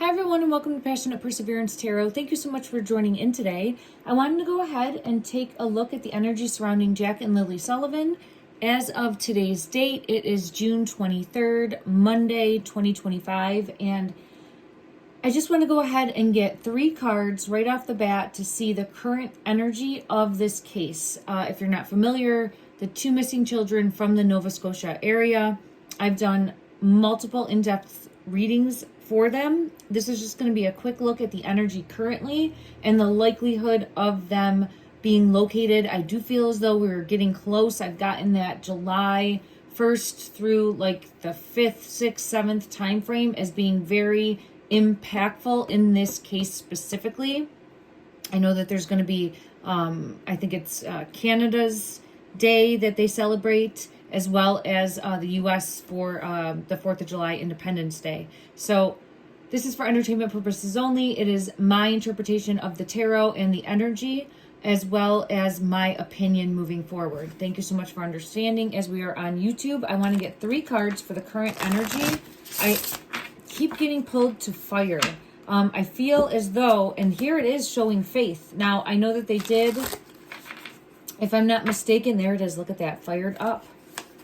Hi everyone and welcome to Passionate Perseverance Tarot. Thank you so much for joining in today. I wanted to go ahead and take a look at the energy surrounding Jack and Lilly Sullivan. As of today's date, it is June 23rd, Monday, 2025, and I just want to go ahead and get 3 cards right off the bat to see the current energy of this case. If you're not familiar, the 2 missing children from the Nova Scotia area. I've done multiple in-depth readings for them. This is just going to be a quick look at the energy currently and the likelihood of them being located. I do feel as though we're getting close. I've gotten that July 1st through like the 5th, 6th, 7th time frame as being very impactful in this case specifically. I know that there's going to be, I think it's Canada's Day that they celebrate, as well as the U.S. for the 4th of July Independence Day. So this is for entertainment purposes only. It is my interpretation of the tarot and the energy, as well as my opinion moving forward. Thank you so much for understanding. As we are on YouTube, I want to get 3 cards for the current energy. I keep getting pulled to fire. I feel as though, and here it is showing faith. Now, I know that they did, if I'm not mistaken, there it is. Look at that, fired up.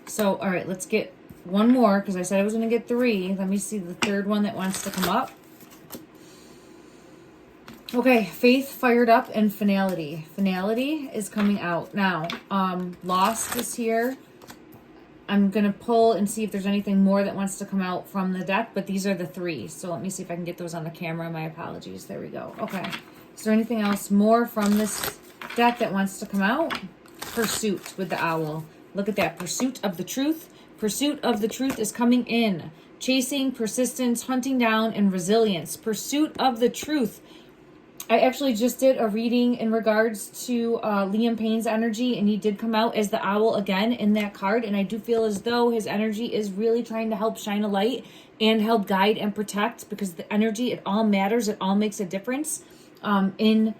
So, all right, let's get one more because I said I was going to get 3. Let me see the 3rd one that wants to come up. Okay, faith, fired up, and finality. Finality is coming out. Now, lost is here. I'm going to pull and see if there's anything more that wants to come out from the deck, but these are the 3. So let me see if I can get those on the camera. My apologies. There we go. Okay. Is there anything else more from this deck that wants to come out? Pursuit with the owl. Look at that. Pursuit of the truth. Pursuit of the truth is coming in. Chasing, persistence, hunting down, and resilience. Pursuit of the truth. I actually just did a reading in regards to Liam Payne's energy, and he did come out as the owl again in that card. And I do feel as though his energy is really trying to help shine a light and help guide and protect, because the energy, it all matters. It all makes a difference in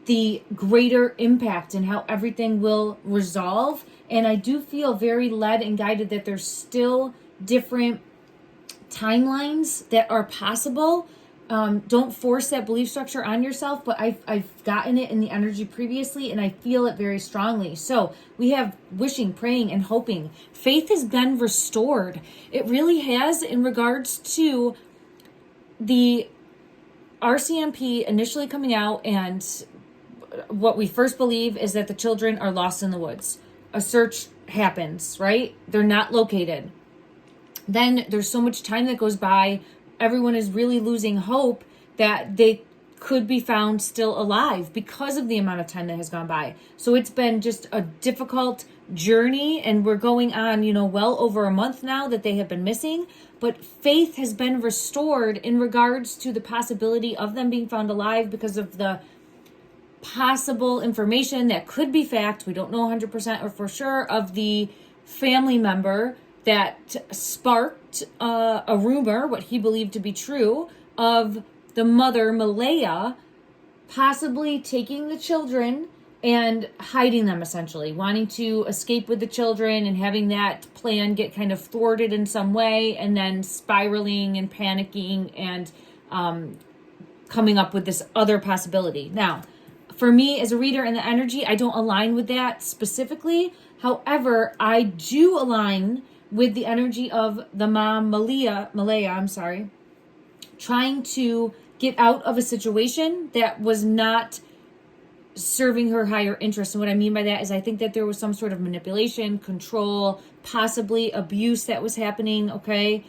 the greater impact and how everything will resolve. And I do feel very led and guided that there's still different timelines that are possible. Don't force that belief structure on yourself, but I've gotten it in the energy previously, and I feel it very strongly. So we have wishing, praying, and hoping. Faith has been restored. It really has, in regards to the RCMP initially coming out, and what we first believe is that the children are lost in the woods. A search happens, right? They're not located. Then there's so much time that goes by. Everyone is really losing hope that they could be found still alive because of the amount of time that has gone by. So it's been just a difficult journey, and we're going on, well over a month now that they have been missing. But faith has been restored in regards to the possibility of them being found alive because of the possible information that could be fact. We don't know 100% or for sure of the family member that sparked a rumor, what he believed to be true, of the mother, Malaya, possibly taking the children and hiding them, essentially, wanting to escape with the children and having that plan get kind of thwarted in some way, and then spiraling and panicking and coming up with this other possibility. Now, for me as a reader in the energy, I don't align with that specifically. However, I do align with the energy of the mom, Malaya, trying to get out of a situation that was not serving her higher interest. And what I mean by that is I think that there was some sort of manipulation, control, possibly abuse that was happening, okay?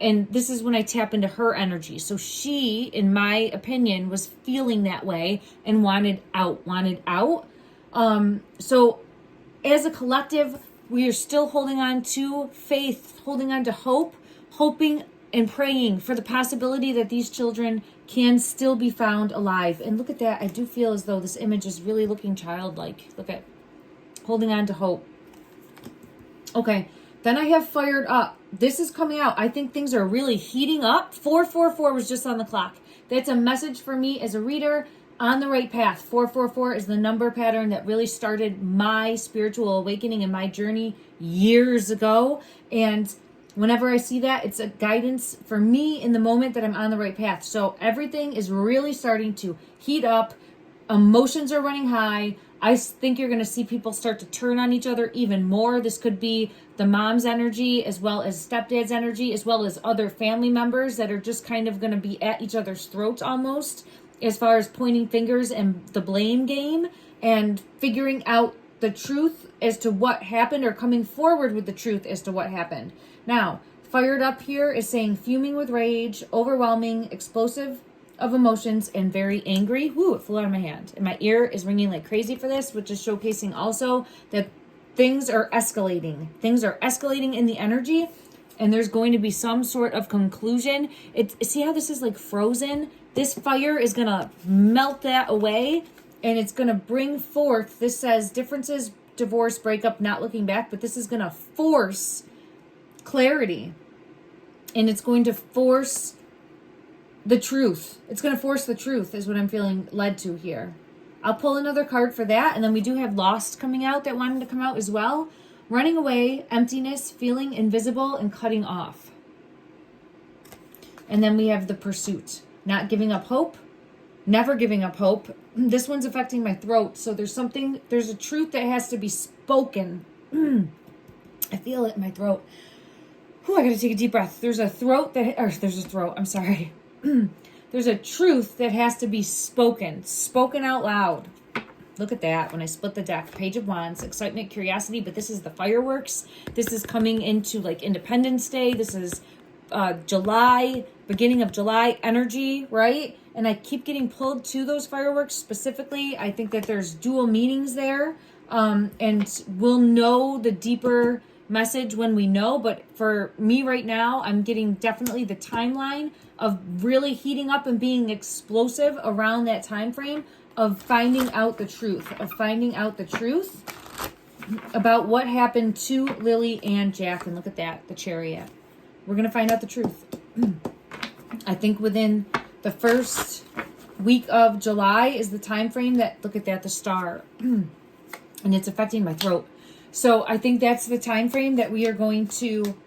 And this is when I tap into her energy. So she, in my opinion, was feeling that way and wanted out. So as a collective, we are still holding on to faith, holding on to hope, hoping and praying for the possibility that these children can still be found alive. And look at that. I do feel as though this image is really looking childlike. Look at holding on to hope. Okay. Then I have fired up. This is coming out. I think things are really heating up. 444 was just on the clock. That's a message for me as a reader. On the right path. 444 is the number pattern that really started my spiritual awakening and my journey years ago. And Whenever I see that, it's a guidance for me in the moment that I'm on the right path. So everything is really starting to heat up. Emotions are running high. I think you're going to see people start to turn on each other even more. This could be the mom's energy as well as stepdad's energy, as well as other family members that are just kind of going to be at each other's throats almost, as far as pointing fingers and the blame game and figuring out the truth as to what happened, or coming forward with the truth as to what happened. Now, fired up here is saying fuming with rage, overwhelming, explosive of emotions, and very angry. Woo, it flew out of my hand. And my ear is ringing like crazy for this, which is showcasing also that things are escalating. Things are escalating in the energy, and there's going to be some sort of conclusion. See how this is like frozen? This fire is going to melt that away, and it's going to bring forth, this says differences, divorce, breakup, not looking back, but this is going to force clarity, and it's going to force the truth. It's going to force the truth is what I'm feeling led to here. I'll pull another card for that, and then we do have lost coming out that wanted to come out as well. Running away, emptiness, feeling invisible, and cutting off. And then we have the pursuit, not giving up hope, never giving up hope. This one's affecting my throat, so there's a truth that has to be spoken. I feel it in my throat. Whew, I gotta take a deep breath. There's a truth that has to be spoken out loud. Look at that. When I split the deck, Page of Wands, excitement, curiosity, but this is the fireworks. This is coming into like Independence Day. This is July, beginning of July energy, right? And I keep getting pulled to those fireworks specifically. I think that there's dual meanings there. And we'll know the deeper message when we know, but for me right now, I'm getting definitely the timeline of really heating up and being explosive around that time frame of finding out the truth, about what happened to Lily and Jack. And look at that, the Chariot. We're going to find out the truth. I think within the first week of July is the time frame that, look at that, the star. And it's affecting my throat. So I think that's the time frame that we are going to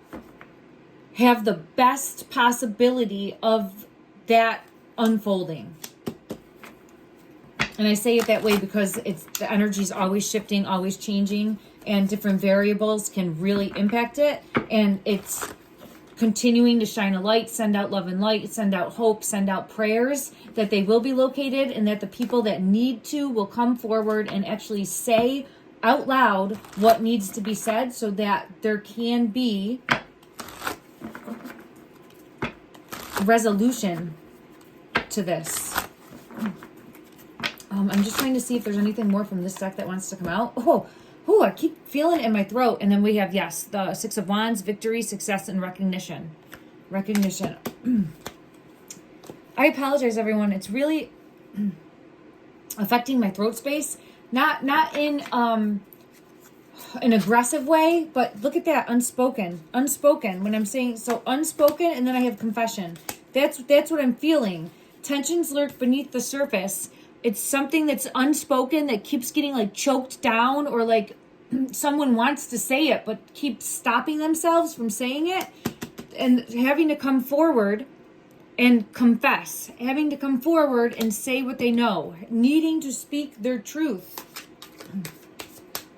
have the best possibility of that unfolding. And I say it that way because the energy is always shifting, always changing, and different variables can really impact it. And it's continuing to shine a light, send out love and light, send out hope, send out prayers that they will be located, and that the people that need to will come forward and actually say out loud what needs to be said, so that there can be resolution to this. I'm just trying to see if there's anything more from this deck that wants to come out. I keep feeling it in my throat. And then we have, yes, the Six of Wands, victory, success, and recognition. I apologize, everyone. It's really affecting my throat space. Not in an aggressive way, but look at that, unspoken. When I'm saying so, unspoken, and then I have confession. That's what I'm feeling. Tensions lurk beneath the surface. It's something that's unspoken that keeps getting like choked down, or like someone wants to say it but keeps stopping themselves from saying it, and having to come forward and confess, having to come forward and say what they know, needing to speak their truth.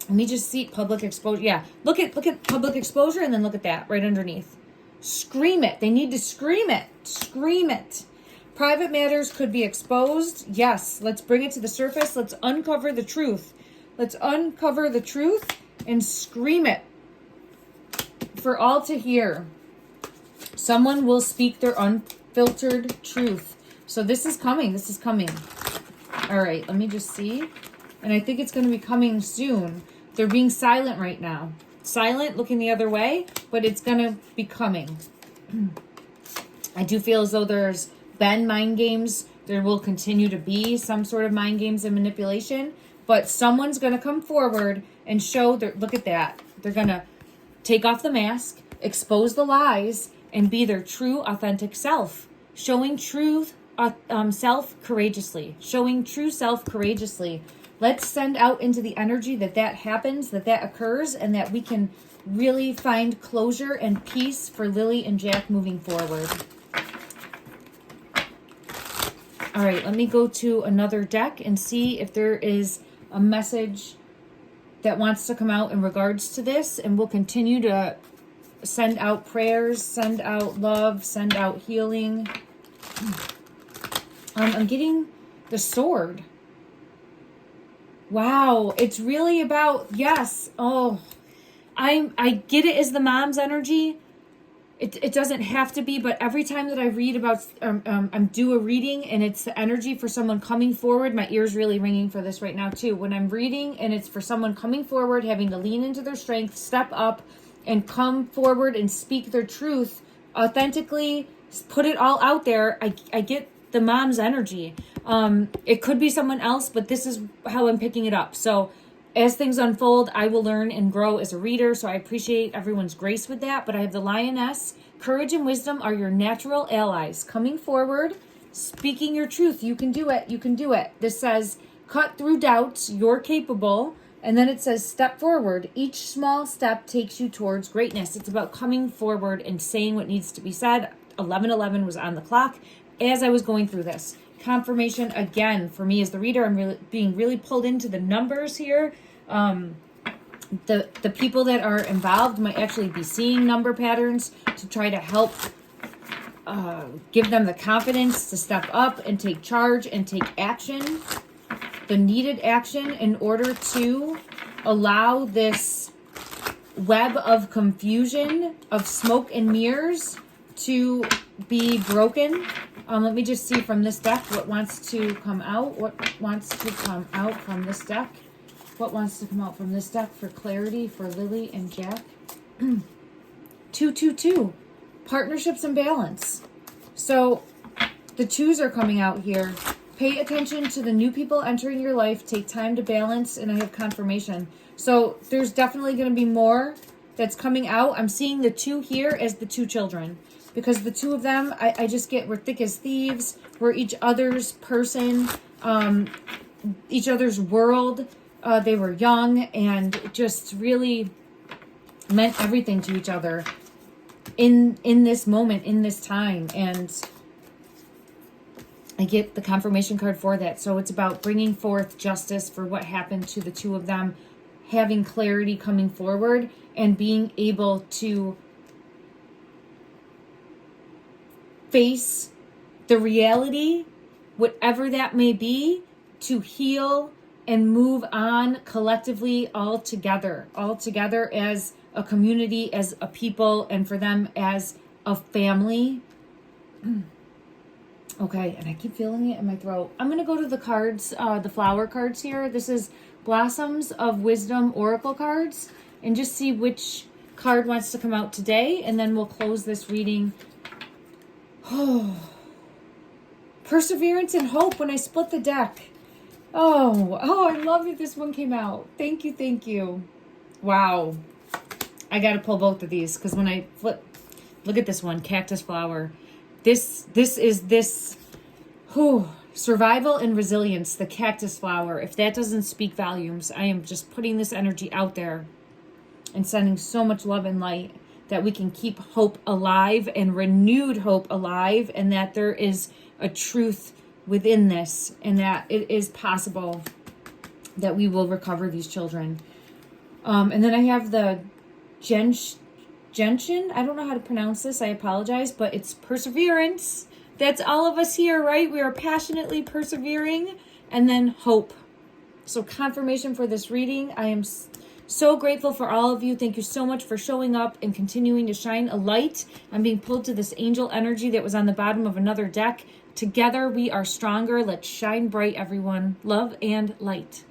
Let me just see public exposure. Yeah, look at public exposure, and then look at that right underneath. Scream it. They need to scream it. Scream it. Private matters could be exposed. Yes, let's bring it to the surface. Let's uncover the truth. Let's uncover the truth and scream it for all to hear. Someone will speak their unfiltered truth. So this is coming. All right, let me just see. And I think it's going to be coming soon. They're being silent right now. Silent, looking the other way, but it's going to be coming. I do feel as though there's been mind games. There will continue to be some sort of mind games and manipulation, but someone's going to come forward and show their, look at that. They're going to take off the mask, expose the lies, and be their true, authentic self. Showing truth, self courageously. Showing true self courageously. Let's send out into the energy that happens, that occurs, and that we can really find closure and peace for Lily and Jack moving forward. All right, let me go to another deck and see if there is a message that wants to come out in regards to this, and we'll continue to send out prayers, send out love, send out healing. I'm getting the sword. Wow, it's really about, yes. Oh, I get it as the mom's energy. It doesn't have to be, but every time that I read about, I'm do a reading and it's the energy for someone coming forward, my ear's really ringing for this right now too. When I'm reading and it's for someone coming forward, having to lean into their strength, step up and come forward and speak their truth authentically, put it all out there. I get the mom's energy. It could be someone else, but this is how I'm picking it up. So as things unfold, I will learn and grow as a reader, so I appreciate everyone's grace with that. But I have the Lioness. Courage and wisdom are your natural allies. Coming forward, speaking your truth. You can do it. You can do it. This says, cut through doubts. You're capable. And then it says, step forward. Each small step takes you towards greatness. It's about coming forward and saying what needs to be said. 11:11 was on the clock as I was going through this. Confirmation again for me as the reader. I'm being really pulled into the numbers here. The people that are involved might actually be seeing number patterns to try to help give them the confidence to step up and take charge and take action, the needed action in order to allow this web of confusion, of smoke and mirrors to be broken. Let me just see from this deck what wants to come out. What wants to come out from this deck? What wants to come out from this deck for clarity for Lily and Jack? 222. Partnerships and balance. So the twos are coming out here. Pay attention to the new people entering your life. Take time to balance. And I have confirmation. So there's definitely going to be more that's coming out. I'm seeing the two here as the two children. Because the two of them, I just get, we're thick as thieves. We're each other's person, each other's world. They were young and just really meant everything to each other in this moment, in this time. And I get the confirmation card for that. So it's about bringing forth justice for what happened to the two of them, having clarity coming forward, and being able to face the reality, whatever that may be, to heal and move on collectively all together as a community, as a people, and for them as a family. Okay, and I keep feeling it in my throat. I'm going to go to the cards, the flower cards here. This is Blossoms of Wisdom Oracle cards, and just see which card wants to come out today, and then we'll close this reading. Oh, perseverance and hope when I split the deck. Oh, I love that this one came out. Thank you, thank you. Wow. I got to pull both of these because when I flip, look at this one, cactus flower. This is survival and resilience, the cactus flower. If that doesn't speak volumes, I am just putting this energy out there and sending so much love and light that we can keep hope alive and renewed hope alive, and that there is a truth within this, and that it is possible that we will recover these children. And then I have the gentian. I don't know how to pronounce this. I apologize, but it's perseverance. That's all of us here, right? We are passionately persevering. And then hope. So confirmation for this reading. I am so grateful for all of you. Thank you so much for showing up and continuing to shine a light. I'm being pulled to this angel energy that was on the bottom of another deck. Together we are stronger. Let's shine bright, everyone. Love and light.